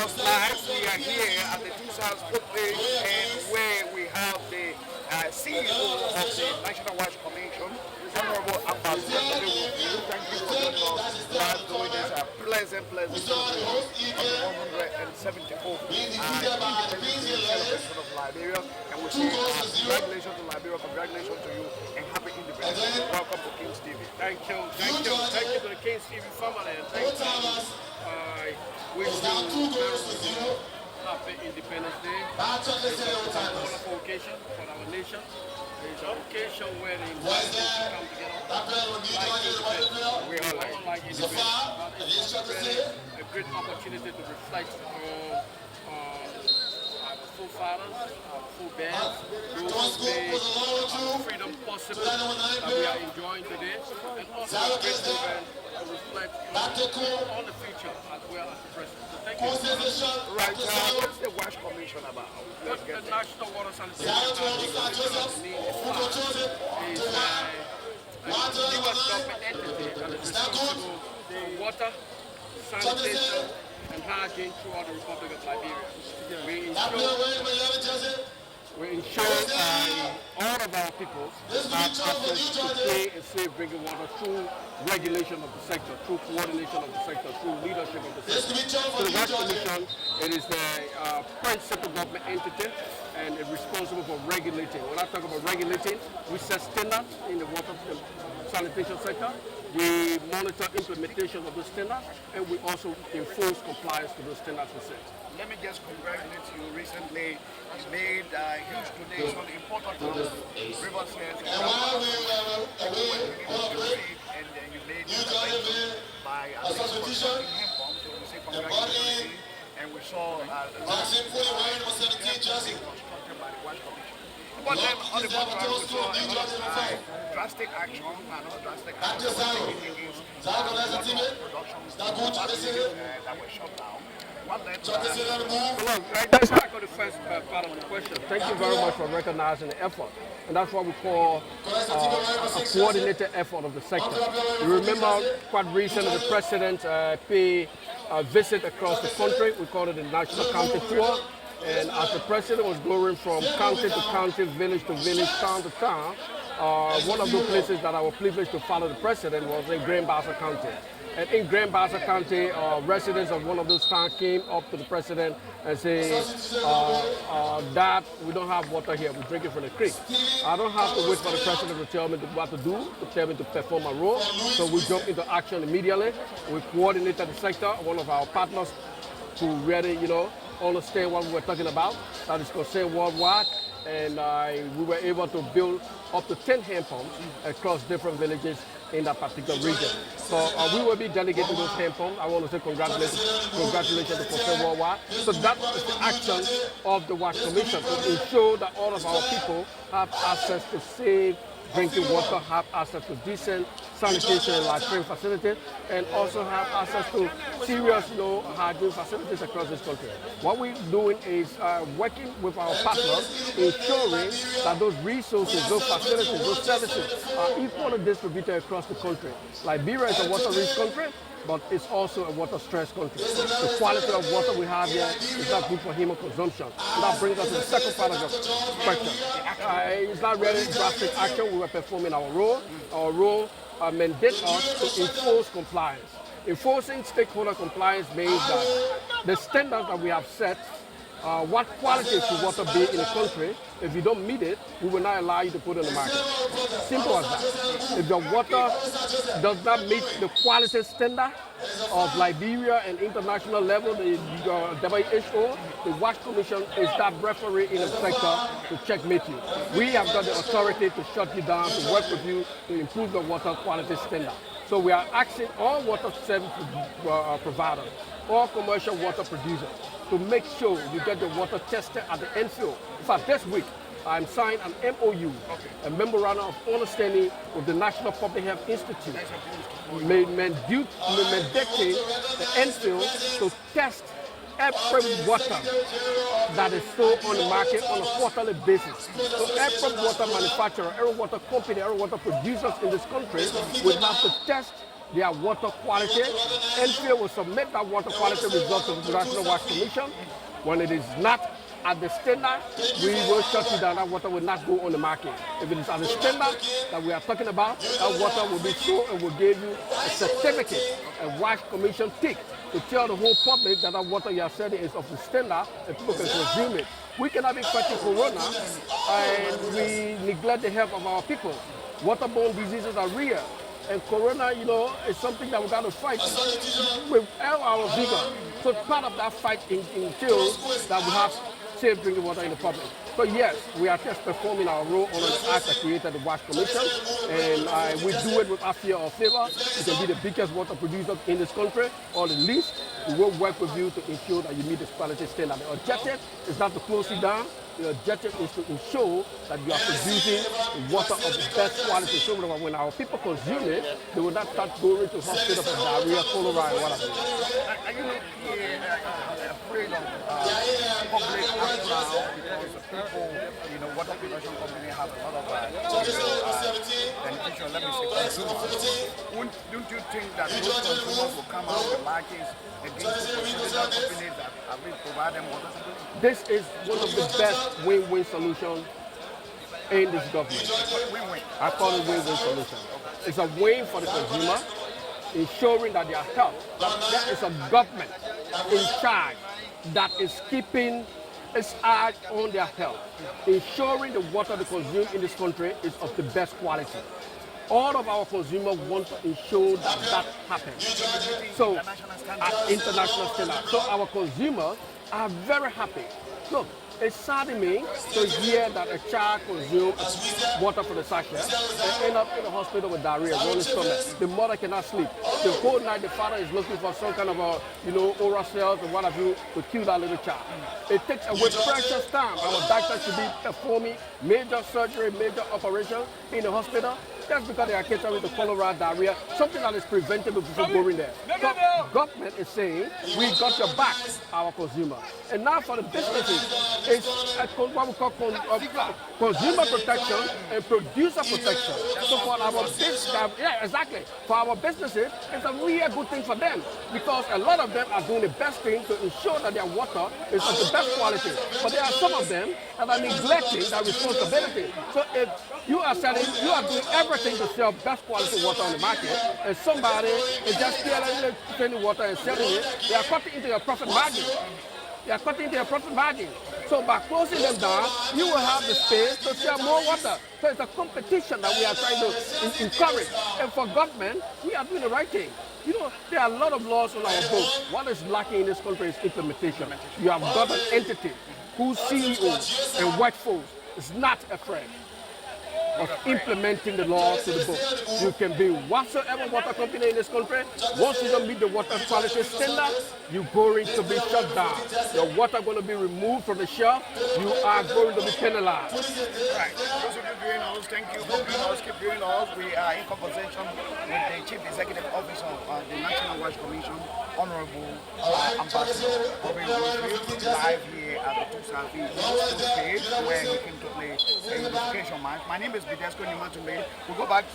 us live. We are here at the Tusa Field Community, and where we have the CEO of the National WASH Commission, Honorable Ambassador Whitefield. Thank you for joining us live during this pleasant celebration of the 174th Independence Day celebration of Liberia. And we say congratulations to Liberia, congratulations to you, and happy independence day. Welcome to King's TV. Thank you to the King's TV family, and thank you. Wish you happy Independence Day. It's a wonderful occasion for our nation. It's an occasion where the nations come together. We are all like independence. It's really a great opportunity to reflect on our forefathers, our forebears, those who made freedom possible that we are enjoying today, and also a great event to reflect on the future as well as the present. So thank you. Right, what's the WASH Commission about? What the National Water Sanitation and Hygiene Commission is a newest government entity that is responsible for water, sanitation, and hygiene throughout the Republic of Liberia. We ensure all of our people have access to clean and safe drinking water through regulation of the sector, through coordination of the sector, through leadership of the sector. So the WASH Commission, it is the principal government entity and is responsible for regulating. When I talk about regulating, we set standards in the water sanitation sector. We monitor implementation of those standards, and we also enforce compliance to those standards we set. Let me just congratulate you. Recently, you made a huge donation, important to Rivers Head, and you made it by constructing hand pumps. So we say congratulations, and we saw a lot of constructed by the WASH Commission. But then on the contrary, we saw a lot of drastic action, against productions that were shut down. Let's tackle the first part of the question. Thank you very much for recognizing the effort. And that's what we call a coordinated effort of the sector. You remember quite recently the president paid a visit across the country. We call it the National County Tour. And as the president was going from county to county, village to village, town to town, one of the places that I was privileged to follow the president was in Grand Bassa County. And in Grand Bassa County, residents of one of those towns came up to the president and said, Dad, we don't have water here, we drink it from the creek. I don't have to wait for the president to tell me what to do, to tell me to perform my role. So we jumped into action immediately. We coordinated the sector, one of our partners who really, understand what we were talking about, that is concerned worldwide. And we were able to build up to 10 hand pumps across different villages in that particular region. So we will be delegating those hand pumps. I want to say congratulations to Concern Worldwide. So that is the action of the WASH Commission, to ensure that all of our people have access to safe drinking water, have access to decent sanitation and latrine facilities, and also have access to serious hygiene facilities across this country. What we're doing is working with our partners, ensuring that those resources, those facilities, those services are equally distributed across the country. Liberia is a water-rich country, but it's also a water-stressed country. The quality of water we have here is not good for human consumption. And that brings us to the second part of the question. It's not really drastic action. We were performing our role. Our role mandates us to enforce compliance. Enforcing stakeholder compliance means that the standards that we have set, what quality should water be in a country. If you don't meet it, we will not allow you to put it on the market. Simple as that. If your water does not meet the quality standard of Liberia and international level, the WHO, the WASH Commission is that referee in the sector to checkmate you. We have got the authority to shut you down, to work with you, to improve your water quality standard. So we are asking all water service providers, all commercial water producers, to make sure you get the water tested at the NPHIL. In fact, this week, I'm signed an MOU, a memorandum of understanding with the National Public Health Institute, mandating the NPHIL to test every water that is sold on the market on a quarterly basis. So every water manufacturer, every water company, every water producers in this country will have to test their water quality. NPHIL will submit that water quality results to the National WASH Commission. When it is not at the standard, we will shut you down. That water will not go on the market. If it is at the standard that we are talking about, that water will be sold and will give you a certificate, a WASH Commission tick, to tell the whole public that that water you are selling is of the standard and people can consume it. We cannot be fighting corona and we neglect the health of our people. Waterborne diseases are real. And corona, you know, is something that we got to fight with all our vigor. So part of that fight entails that we have safe drinking water in the public. So yes, we are just performing our role under the act that created the WASH Commission, and we do it with our fear or favor. We can be the biggest water producer in this country, or the least. We will work with you to ensure that you meet this quality standard. The objective is not to close you down. The objective is to ensure that you are producing water of the best quality, so that when our people consume it, they will not start going to hospital for diarrhea, cholera, and whatever. Are you afraid of public outcry because people, you know, water production company have a lot of beneficial, let me say, consumers? Don't you think that those consumers will come out with markets against the companies that have been providing them water? This is one of the best win-win solutions in this government. Win-win. I call it win-win solution. It's a win for the consumer, ensuring that their health. There is a government in charge that is keeping its eye on their health, ensuring the water they consume in this country is of the best quality. All of our consumers want to ensure that that happens. So, at international standard. So our consumers are very happy. Look, it's saddening me to hear that a child consumes water from the sachet and end up in the hospital with diarrhea, running stomach. The mother cannot sleep. The whole night the father is looking for some kind of oral cells or what have you to kill that little child. It takes away precious time. Our doctors should be performing major surgery, major operation in the hospital just because they are catering with the cholera, diarrhea, something that is preventable before going there. So government is saying, we got your back, our consumer. And now for the businesses, it's what we call consumer protection and producer protection. So for our business, for our businesses, it's a really good thing for them because a lot of them are doing the best thing to ensure that their water is of the best quality. But there are some of them that are neglecting that responsibility. So if you are doing everything to sell best quality water on the market, and somebody is just stealing water and selling it, they are cutting into your profit margin. They are cutting into your profit margin. So by closing them down, you will have the space to sell more water. So it's a competition that we are trying to encourage. And for government, we are doing the right thing. You know, there are a lot of laws on our books. What is lacking in this country is implementation. You have got an entity whose CEO and Whitefield is not afraid of implementing the laws to the book. You can be whatsoever water company in this country. Once you don't meet the water quality standard, you're going to be shut down. Your water going to be removed from the shelf. You are going to be penalized. Right. Those of you viewing us, thank you for viewing us. Keep viewing us. We are in conversation with the Chief Executive Officer of the National WASH Commission, Honorable Ambassador Boddy Whitfield, live here at the Tusa Field Community, where he came to play a unification match. My name is We'll go back to